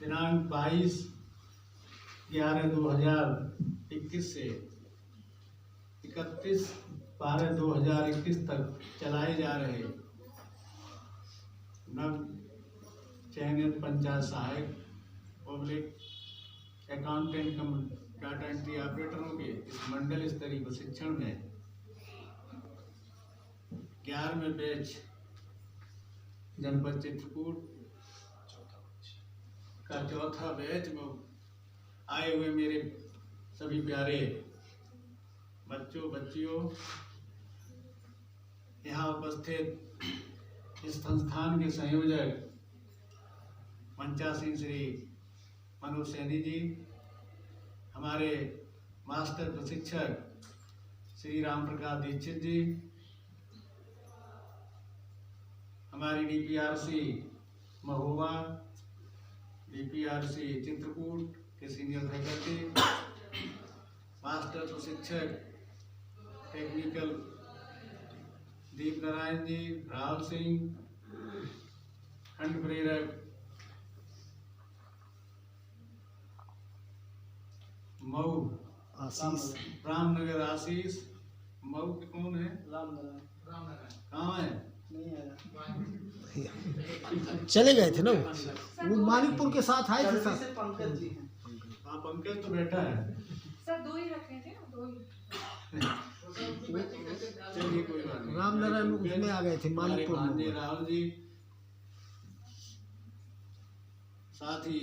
दिनांक 22/11/2021 से 31/12/2021 तक चलाए जा रहे नव चयनित पंचायत सहायक, पब्लिक अकाउंटेंट कम डाटा एंट्री ऑपरेटरों के इस मंडल स्तरीय प्रशिक्षण में 11वें बैच जनपद चित्रकूट का चौथा बैच में आए हुए मेरे सभी प्यारे बच्चों बच्चियों, यहाँ उपस्थित इस संस्थान के संयोजक मंचासीन श्री मनोज सैनी जी, हमारे मास्टर प्रशिक्षक श्री राम प्रकाश दीक्षित जी, हमारी डीपीआरसी महोबा, डीपीआरसी चित्रकूट के सीनियर फैकल्टी, मास्टर प्रशिक्षक टेक्निकल दीप नारायण जी, राहुल सिंह, खंड प्रेरक मऊ आशीष, रामनगर आशीष, मऊ के कौन है? रामनगर कहाँ है? चले गए थे ना वो मानिकपुर के साथ आए थे सर। पंकज जी, हाँ पंकज तो बैठा है सर, 2 ही रखे थे ना, 2 ही। चलिए कोई बात नहीं। रामनारायण उसमें आ गए थे मानिकपुर में। राहुल जी, साथ ही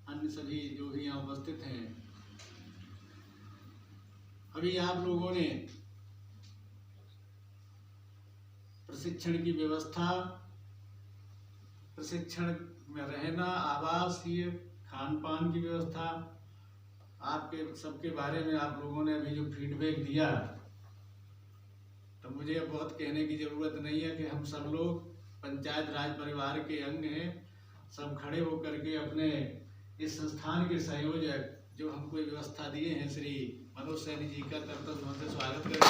अन्य सभी जो भी यहाँ उपस्थित हैं, अभी आप लोगों ने प्रशिक्षण की व्यवस्था, प्रशिक्षण में रहना, आवासीय खान पान की व्यवस्था, आपके सबके बारे में आप लोगों ने अभी जो फीडबैक दिया, तो मुझे बहुत कहने की जरूरत नहीं है कि हम सब लोग पंचायत राज परिवार के अंग हैं। सब खड़े होकर के अपने इस संस्थान के संयोजक जो हमको व्यवस्था दिए हैं श्री मनोज सैनी जी का कर्तव्य से स्वागत करते हैं।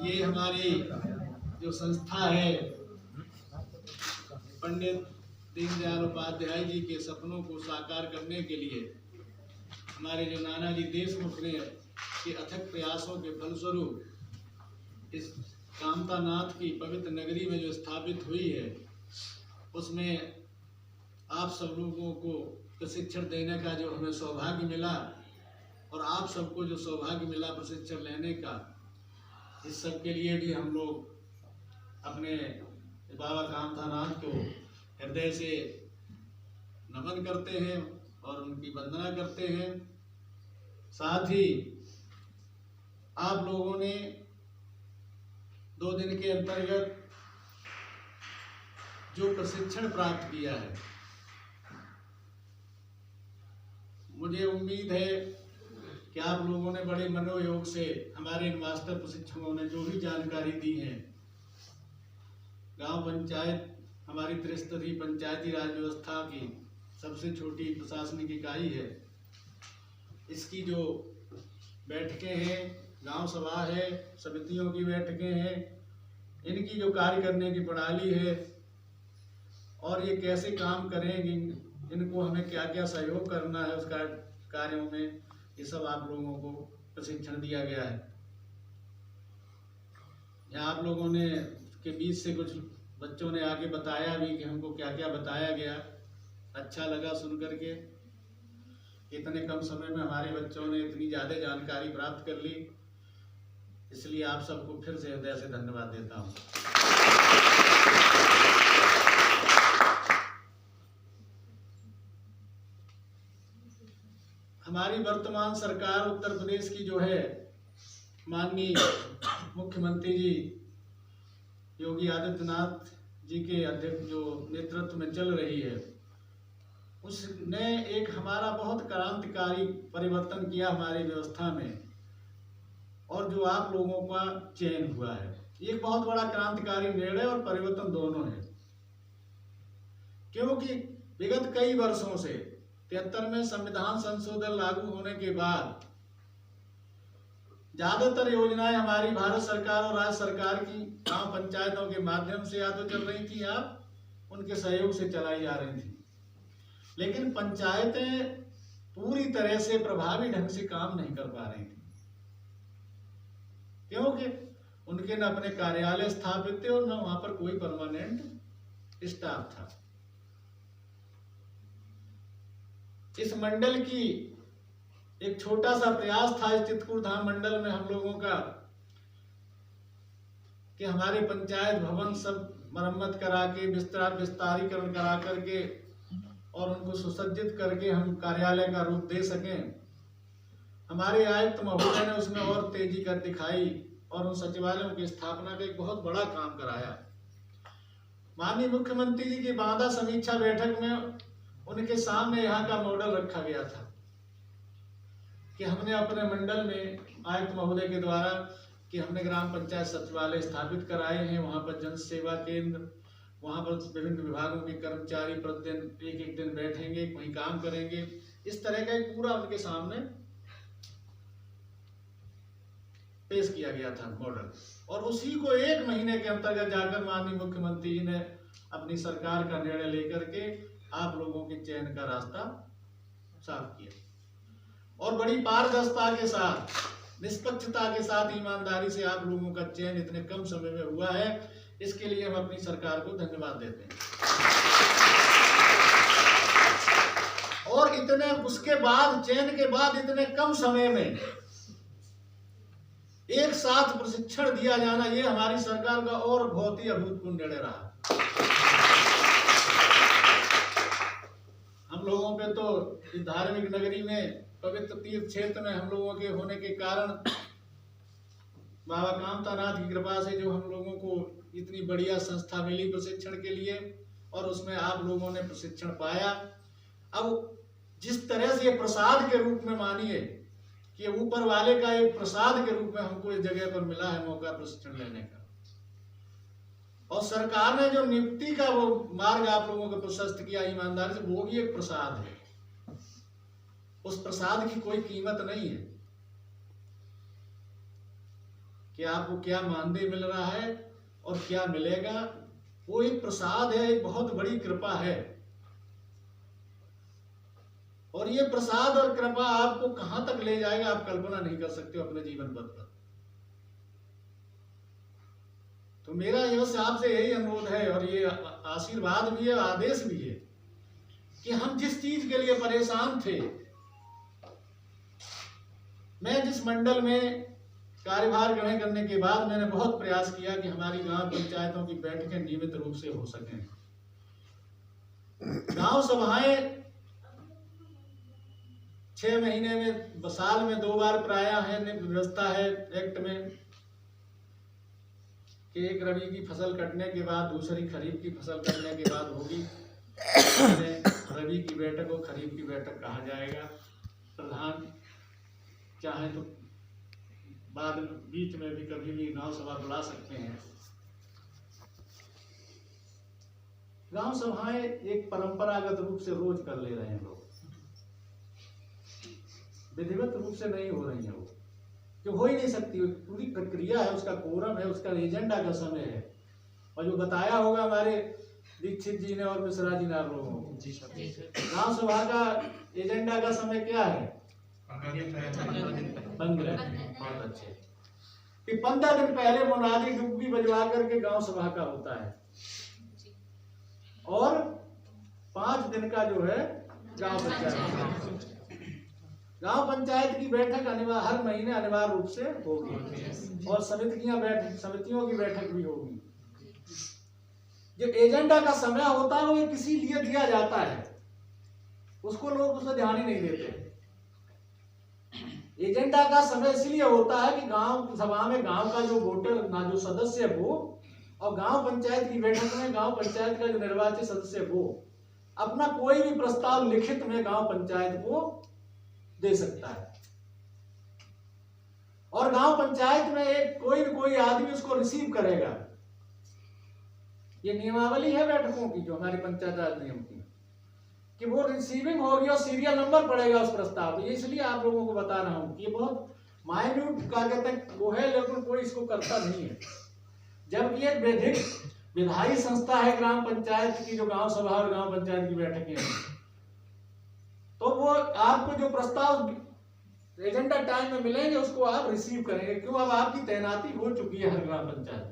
ये हमारी जो संस्था है, पंडित दीनदयाल उपाध्याय जी के सपनों को साकार करने के लिए हमारे जो नानाजी देशमुख ने के अथक प्रयासों के फलस्वरूप इस कामतानाथ की पवित्र नगरी में जो स्थापित हुई है, उसमें आप सब लोगों को प्रशिक्षण देने का जो हमें सौभाग्य मिला और आप सबको जो सौभाग्य मिला प्रशिक्षण लेने का, इस सब के लिए भी हम लोग अपने बाबा कामतानाथ को हृदय से नमन करते हैं और उनकी वंदना करते हैं। साथ ही आप लोगों ने 2 दिन के अंतर्गत जो प्रशिक्षण प्राप्त किया है, मुझे उम्मीद है कि आप लोगों ने बड़े मनोयोग से हमारे मास्टर प्रशिक्षकों ने जो भी जानकारी दी है, गांव पंचायत हमारी त्रिस्तरीय पंचायती राज व्यवस्था की सबसे छोटी प्रशासनिक इकाई है, इसकी जो बैठकें हैं, गांव सभा है, समितियों की बैठकें हैं, इनकी जो कार्य करने की प्रणाली है और ये कैसे काम करेंगे, इनको हमें क्या क्या सहयोग करना है उस कार्यों में, ये सब आप लोगों को प्रशिक्षण दिया गया है। यहाँ आप लोगों ने के बीच से कुछ बच्चों ने आगे बताया भी कि हमको क्या क्या बताया गया, अच्छा लगा सुन करके। इतने कम समय में हमारे बच्चों ने इतनी ज़्यादा जानकारी प्राप्त कर ली, इसलिए आप सबको फिर से हृदय से धन्यवाद देता हूँ। हमारी वर्तमान सरकार उत्तर प्रदेश की जो है, माननीय मुख्यमंत्री जी योगी आदित्यनाथ जी के अध्यक्ष जो नेतृत्व में चल रही है, उसने एक हमारा बहुत क्रांतिकारी परिवर्तन किया हमारी व्यवस्था में, और जो आप लोगों का चयन हुआ है, ये एक बहुत बड़ा क्रांतिकारी निर्णय और परिवर्तन दोनों है। क्योंकि विगत कई वर्षों से 73 में संविधान संशोधन लागू होने के बाद ज्यादातर योजनाएं हमारी भारत सरकार और राज्य सरकार की गांव पंचायतों के माध्यम से या तो चल रही थी या उनके सहयोग से चलाई जा रही थी, लेकिन पंचायतें पूरी तरह से प्रभावी ढंग से काम नहीं कर पा रही थी, क्योंकि उनके न अपने कार्यालय स्थापित थे और न वहां पर कोई परमानेंट स्टाफ था। इस मंडल की एक छोटा सा प्रयास था इस चितकुर धाम मंडल में हम लोगों का कि हमारे पंचायत भवन सब मरम्मत करा के विस्तारीकरण करा करके और उनको सुसज्जित करके हम कार्यालय का रूप दे सकें। हमारे आयुक्त महोदय ने उसमें और तेजी कर दिखाई और उन सचिवालयों की स्थापना का एक बहुत बड़ा काम कराया। माननीय मुख्यमंत्री जी की बांदा समीक्षा बैठक में उनके सामने यहाँ का मॉडल रखा गया था कि हमने अपने मंडल में आयुक्त महोदय के द्वारा कि हमने ग्राम पंचायत सचिवालय स्थापित कराए हैं, वहाँ पर जन सेवा केंद्र, वहाँ पर विभिन्न विभागों के कर्मचारी प्रतिदिन एक दिन बैठेंगे, वहीं काम करेंगे। इस तरह का एक पूरा उनके सामने पेश किया गया था मॉडल, और उसी को 1 महीने के अंतर्गत जाकर माननीय मुख्यमंत्री जी ने अपनी सरकार का निर्णय लेकर के आप लोगों के चयन का रास्ता साफ किया और बड़ी पारदर्शिता के साथ, निष्पक्षता के साथ, ईमानदारी से आप लोगों का चयन इतने कम समय में हुआ है। इसके लिए हम अपनी सरकार को धन्यवाद देते हैं। और इतने उसके बाद चयन के बाद इतने कम समय में एक साथ प्रशिक्षण दिया जाना, ये हमारी सरकार का और बहुत ही अभूतपूर्व निर्णय रहा। हम लोगों पे तो इस धार्मिक नगरी में, पवित्र तीर्थ क्षेत्र में हम लोगों के होने के कारण बाबा कामतानाथ की कृपा से जो हम लोगों को इतनी बढ़िया संस्था मिली प्रशिक्षण के लिए, और उसमें आप लोगों ने प्रशिक्षण पाया। अब जिस तरह से ये प्रसाद के रूप में मानिए कि ऊपर वाले का एक प्रसाद के रूप में हमको इस जगह पर मिला है मौका प्रशिक्षण लेने का, और सरकार ने जो नियुक्ति का वो मार्ग आप लोगों को प्रशस्त किया ईमानदारी से, वो भी एक प्रसाद है। उस प्रसाद की कोई कीमत नहीं है कि आपको क्या मानदेय मिल रहा है और क्या मिलेगा, वो एक प्रसाद है, एक बहुत बड़ी कृपा है। और ये प्रसाद और कृपा आपको कहां तक ले जाएगा आप कल्पना नहीं कर सकते हो अपने जीवन पथ पर। तो मेरा आपसे यही अनुरोध है, और ये आशीर्वाद भी है, आदेश भी है कि हम जिस चीज के लिए परेशान थे, मैं जिस मंडल में कार्यभार ग्रहण करने के बाद मैंने बहुत प्रयास किया कि हमारी गांव पंचायतों की बैठकें नियमित रूप से हो सकें। गांव सभाएं 6 महीने में, साल में 2 बार प्राय है, व्यवस्था है एक्ट में कि एक रबी की फसल कटने के बाद दूसरी खरीफ की फसल कटने के बाद होगी। रबी की बैठक को खरीफ की बैठक कहा जाएगा। प्रधान चाहे तो बाद में बीच में भी कभी भी गांव सभा बुला सकते हैं। गांव सभाएं एक परंपरागत रूप से रोज कर ले रहे हैं लोग, विधिवत रूप से नहीं हो रही है वो, जो हो ही नहीं सकती। पूरी प्रक्रिया है, उसका कोरम है, उसका एजेंडा का समय है, और जो बताया होगा हमारे दीक्षित जी ने और मिश्रा जी ने आप लोगों को, गांव सभा का एजेंडा का समय क्या है? 15 दिन। बहुत अच्छे कि 15 दिन पहले मुनादी डुब्बी बजवा करके गांव सभा का होता है, और 5 दिन का जो है गांव पंचायत। गांव पंचायत की बैठक हर महीने अनिवार्य रूप से होगी, और समितियों की बैठक भी होगी। जो एजेंडा का समय होता है वो किसी लिए दिया जाता है, उसको लोग उसमें ध्यान ही नहीं देते। एजेंडा का समय इसलिए होता है कि गांव सभा में गांव का जो वोटर ना जो सदस्य वो, और गांव पंचायत की बैठक में गांव पंचायत का जो निर्वाचित सदस्य वो अपना कोई भी प्रस्ताव लिखित में गांव पंचायत को दे सकता है, और गांव पंचायत में एक कोई न कोई आदमी उसको रिसीव करेगा। ये नियमावली है बैठकों की, जो हमारी पंचायत राज नियम की, कि वो रिसीविंग होगी और सीरियल नंबर पड़ेगा उस प्रस्ताव पे। इसलिए आप लोगों को बता रहा हूँ कि ये बहुत माइन्यूट क्या कहते हैं वो है, लेकिन कोई इसको करता नहीं है। जबकि एक विधिक विधायी संस्था है ग्राम पंचायत की, जो गांव सभा और गांव पंचायत की बैठकें हैं, तो वो आपको जो प्रस्ताव एजेंडा टाइम में मिलेंगे उसको आप रिसीव करेंगे। क्यों? अब आपकी तैनाती हो चुकी है हर ग्राम पंचायत,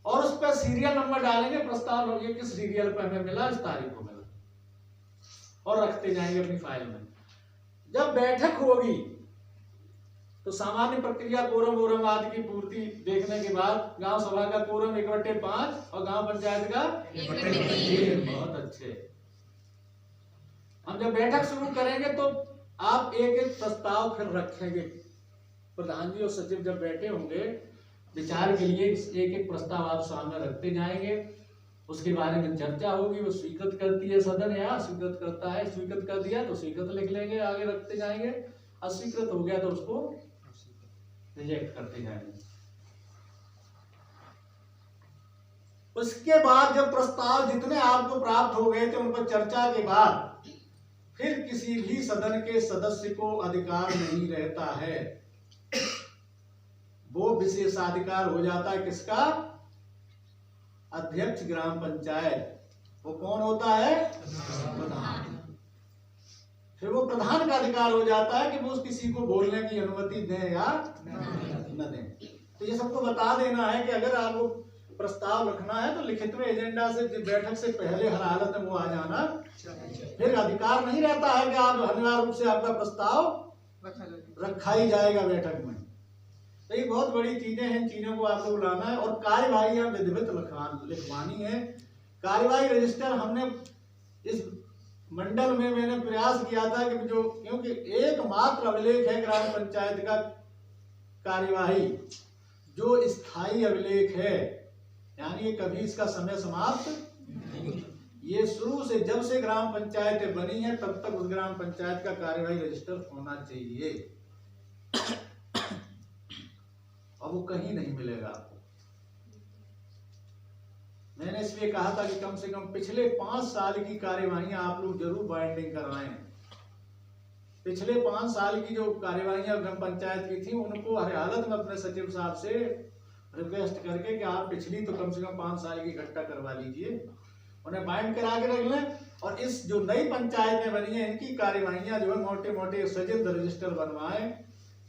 और उस पर सीरियल नंबर डालेंगे, प्रस्ताव ये किस सीरियल पर हमें मिला, इस तारीख को मिला, और रखते जाएंगे अपनी फाइल में। जब बैठक होगी तो सामान्य प्रक्रिया कोरम वोरम आदि की पूर्ति देखने के बाद गांव सभा का कोरम 1/5 और गांव पंचायत का 1/3। बहुत अच्छे। हम जब बैठक शुरू करेंगे तो आप एक एक प्रस्ताव फिर रखेंगे। प्रधान जी और सचिव जब बैठे होंगे विचार के लिए एक एक प्रस्ताव आप सामने रखते जाएंगे, उसके बारे में चर्चा होगी, वो स्वीकृत करती है सदन या अस्वीकृत करता है। स्वीकृत कर दिया तो स्वीकृत लिख लेंगे, आगे रखते जाएंगे, अस्वीकृत हो गया तो उसको रिजेक्ट करते जाएंगे। उसके बाद जब प्रस्ताव जितने आपको प्राप्त हो गए थे उन पर चर्चा के बाद फिर किसी भी सदन के सदस्य को अधिकार नहीं रहता है, वो विशेषाधिकार हो जाता है किसका? अध्यक्ष ग्राम पंचायत। वो कौन होता है? प्रधान। फिर वो प्रधान का अधिकार हो जाता है कि वो किसी को बोलने की अनुमति दें या न दें। तो ये सबको बता देना है कि अगर आपको प्रस्ताव रखना है तो लिखित में एजेंडा से बैठक से पहले हर हालत में वो आ जाना। फिर अधिकार नहीं रहता है कि आप अनिवार्य रूप से आपका प्रस्ताव रखा ही जाएगा बैठक में। तो ये बहुत बड़ी चीजें हैं, इन चीजों को आपको लाना है। और कार्यवाही विधिवत लिखवानी है। कार्यवाही रजिस्टर हमने इस मंडल में मैंने प्रयास किया था कि जो, क्योंकि एकमात्र अभिलेख है ग्राम पंचायत का कार्यवाही जो स्थायी अभिलेख है, यानी ये कभी इसका समय समाप्त, ये शुरू से जब से ग्राम पंचायतें बनी है तब तक उस ग्राम पंचायत का कार्यवाही रजिस्टर होना चाहिए, और वो कहीं नहीं मिलेगा आपको। मैंने इसलिए कहा था कि कम से कम पिछले 5 साल की कार्यवाहियां आप लोग जरूर बाइंडिंग करवाएं। पिछले 5 साल की जो कार्यवाहियां ग्राम पंचायत की थी उनको हर हालत में अपने सचिव साहब से रिक्वेस्ट करके कि आप पिछली तो कम से कम 5 साल की इकट्ठा करवा लीजिए, उन्हें बाइंड करा के रख लें। और इस जो नई पंचायतें बनी है इनकी कार्यवाहियां जो है मोटे मोटे सचिव रजिस्टर बनवाएं,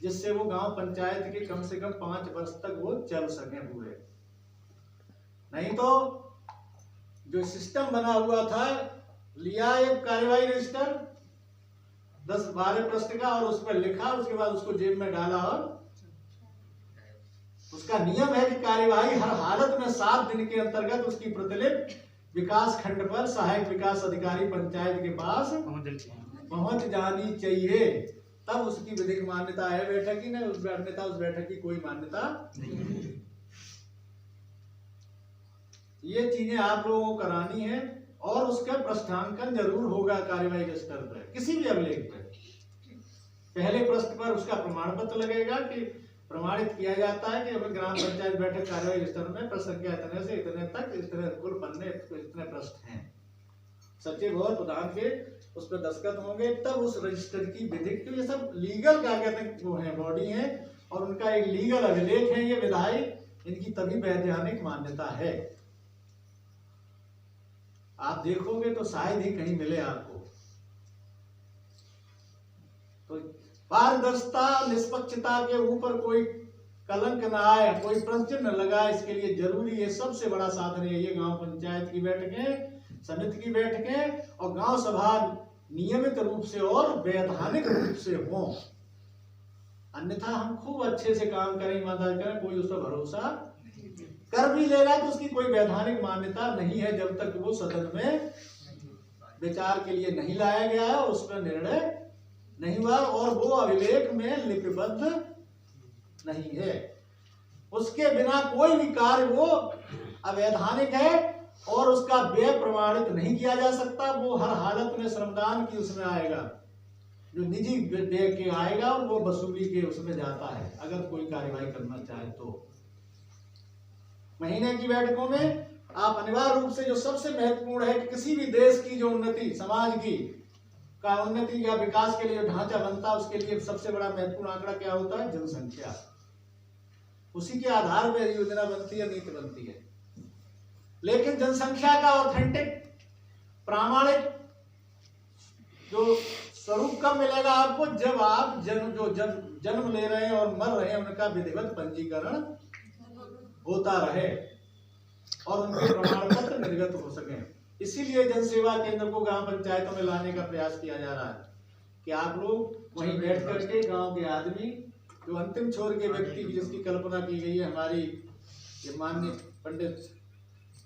जिससे वो गांव पंचायत के कम से कम 5 वर्ष तक वो चल सके पूरे। नहीं तो जो सिस्टम बना हुआ था, लिया एक कार्यवाही रजिस्टर 10-12 पृष्ठ का और उस पर लिखा, उसके बाद उसको जेब में डाला, और उसका नियम है कि कार्यवाही हर हालत में 7 दिन के अंतर्गत उसकी प्रतिलिपि विकास खंड पर सहायक विकास अधिकारी पंचायत के पास पहुंच जानी चाहिए, तब उसकी विधिक मान्यता है बैठक की, नहीं उस बैठक की कोई मान्यता नहीं। ये चीजें आप लोगों को करानी है, और उसका प्रश्नांकन जरूर होगा कार्यवाही रजिस्टर पर, किसी भी अभिलेख पर। पहले पृष्ठ पर उसका प्रमाण पत्र लगेगा कि प्रमाणित किया जाता है कि हमें ग्राम पंचायत बैठक कार्यवाही रजिस्टर में प्रश्न संख्या इतने से इतने तक इतने कुल पन्ने इतने पृष्ठ हैं, सचिव और प्रधान के उस पर दस्तखत होंगे, तब उस रजिस्टर की विधिक। तो ये सब लीगल क्या कहते हैं वो है, बॉडी है, और उनका एक लीगल अभिलेख है ये विधायी, इनकी तभी वैधानिक मान्यता है। आप देखोगे तो शायद ही कहीं मिले आपको। तो पारदर्शिता निष्पक्षता के ऊपर कोई कलंक न आए, कोई प्रश्न न लगाए, इसके लिए जरूरी है, सबसे बड़ा साधन है ये गांव पंचायत की बैठकें, समिति की बैठकें और गांव सभा नियमित रूप से और वैधानिक रूप से हों। अन्यथा हम खूब अच्छे से काम करें, ईमानदारी करें, कोई उस पर भरोसा कर भी लेगा तो उसकी कोई वैधानिक मान्यता नहीं है जब तक वो सदन में विचार के लिए नहीं लाया गया है और उस पर निर्णय नहीं हुआ और वो अभिलेख में लिपिबद्ध नहीं है। उसके बिना कोई भी कार्य वो अवैधानिक है और उसका व्यय प्रमाणित नहीं किया जा सकता। वो हर हालत में श्रमदान की उसमें आएगा, जो निजी व्यय के आएगा वो वसूली के उसमें जाता है अगर कोई कार्यवाही करना चाहे तो। महीने की बैठकों में आप अनिवार्य रूप से जो सबसे महत्वपूर्ण है कि किसी भी देश की जो उन्नति, समाज की का उन्नति या विकास के लिए ढांचा बनता है, उसके लिए सबसे बड़ा महत्वपूर्ण आंकड़ा क्या होता है? जनसंख्या। उसी के आधार पर योजना बनती है, नीति बनती है। लेकिन जनसंख्या का ऑथेंटिक प्रामाणिक जो स्वरूप कब मिलेगा आपको? जब आप जन्म ले रहे हैं और मर रहे हैं उनका विधिवत पंजीकरण होता रहे और उनके प्रमाण पत्र निर्गत हो सके। इसीलिए जनसेवा केंद्र को गांव पंचायतों में लाने का प्रयास किया जा रहा है कि आप लोग वहीं बैठ करके गांव के आदमी, जो अंतिम छोर के व्यक्ति की जिसकी कल्पना की गई है, हमारी ये माननीय पंडित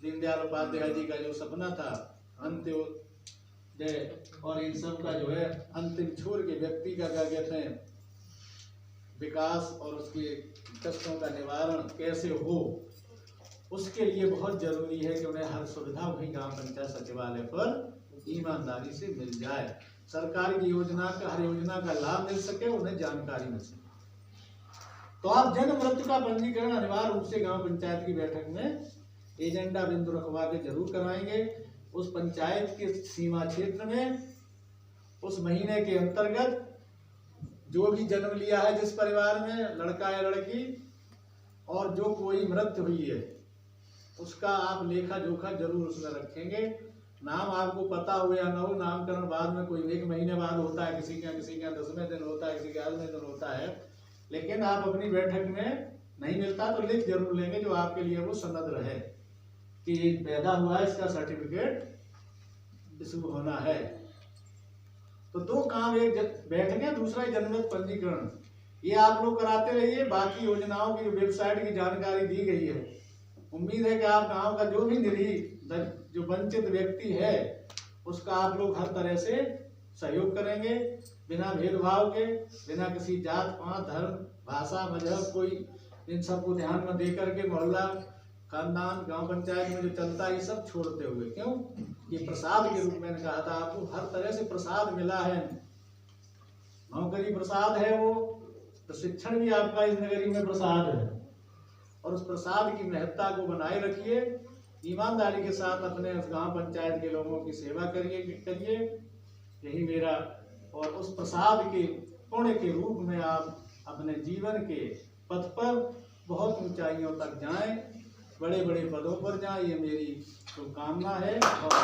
दीनदयाल उपाध्याय जी का जो सपना था अंत्योदय, और इन सब का जो है अंतिम छोर के व्यक्ति का क्या कहते हैं विकास और उसके कष्टों का निवारण कैसे हो, उसके लिए बहुत जरूरी है कि उन्हें हर सुविधा वही गांव पंचायत सचिवालय पर ईमानदारी से मिल जाए। सरकार की योजना का, हर योजना का लाभ मिल सके, उन्हें जानकारी मिल सके। तो आप जन्म मृत्यु का पंजीकरण अनिवार्य रूप से गांव पंचायत की बैठक में एजेंडा बिंदु रखवा के जरूर कराएंगे। उस पंचायत के सीमा क्षेत्र में उस महीने के अंतर्गत जो भी जन्म लिया है जिस परिवार में, लड़का या लड़की, और जो कोई मृत्यु हुई है उसका आप लेखा जोखा जरूर उसमें रखेंगे। नाम आपको पता हो या न हो, नामकरण बाद में कोई 1 महीने बाद होता है, किसी का 10वें दिन होता है, किसी का 11वें दिन होता है, लेकिन आप अपनी बैठक में नहीं मिलता तो लिख जरूर लेंगे जो आपके लिए वो सनद रहे कि पैदा हुआ है, इसका सर्टिफिकेट इशू होना है। तो 2 काम, एक बैठकें, दूसरा जन्मत पंजीकरण, ये आप लोग कराते रहिए। बाकी योजनाओं की वेबसाइट की जानकारी दी गई है। उम्मीद है कि आप गांव का जो भी निरीह जो वंचित व्यक्ति है उसका आप लोग हर तरह से सहयोग करेंगे, बिना भेदभाव के, बिना किसी जात पात धर्म भाषा मजहब कोई, इन सबको ध्यान में दे करके मोहल्ला खानदान गांव पंचायत में जो चलता है ये सब छोड़ते हुए, क्यों? ये प्रसाद के रूप में कहा था आपको, हर तरह से प्रसाद मिला है। नौकरी प्रसाद है, वो प्रशिक्षण भी आपका इस नगरी में प्रसाद है, और उस प्रसाद की महत्ता को बनाए रखिए। ईमानदारी के साथ अपने उस गांव पंचायत के लोगों की सेवा करिए, यही मेरा, और उस प्रसाद के पुण्य के रूप में आप अपने जीवन के पथ पर बहुत ऊंचाइयों तक जाएं, बड़े बड़े पदों पर जाएं, ये मेरी शुभकामना है। और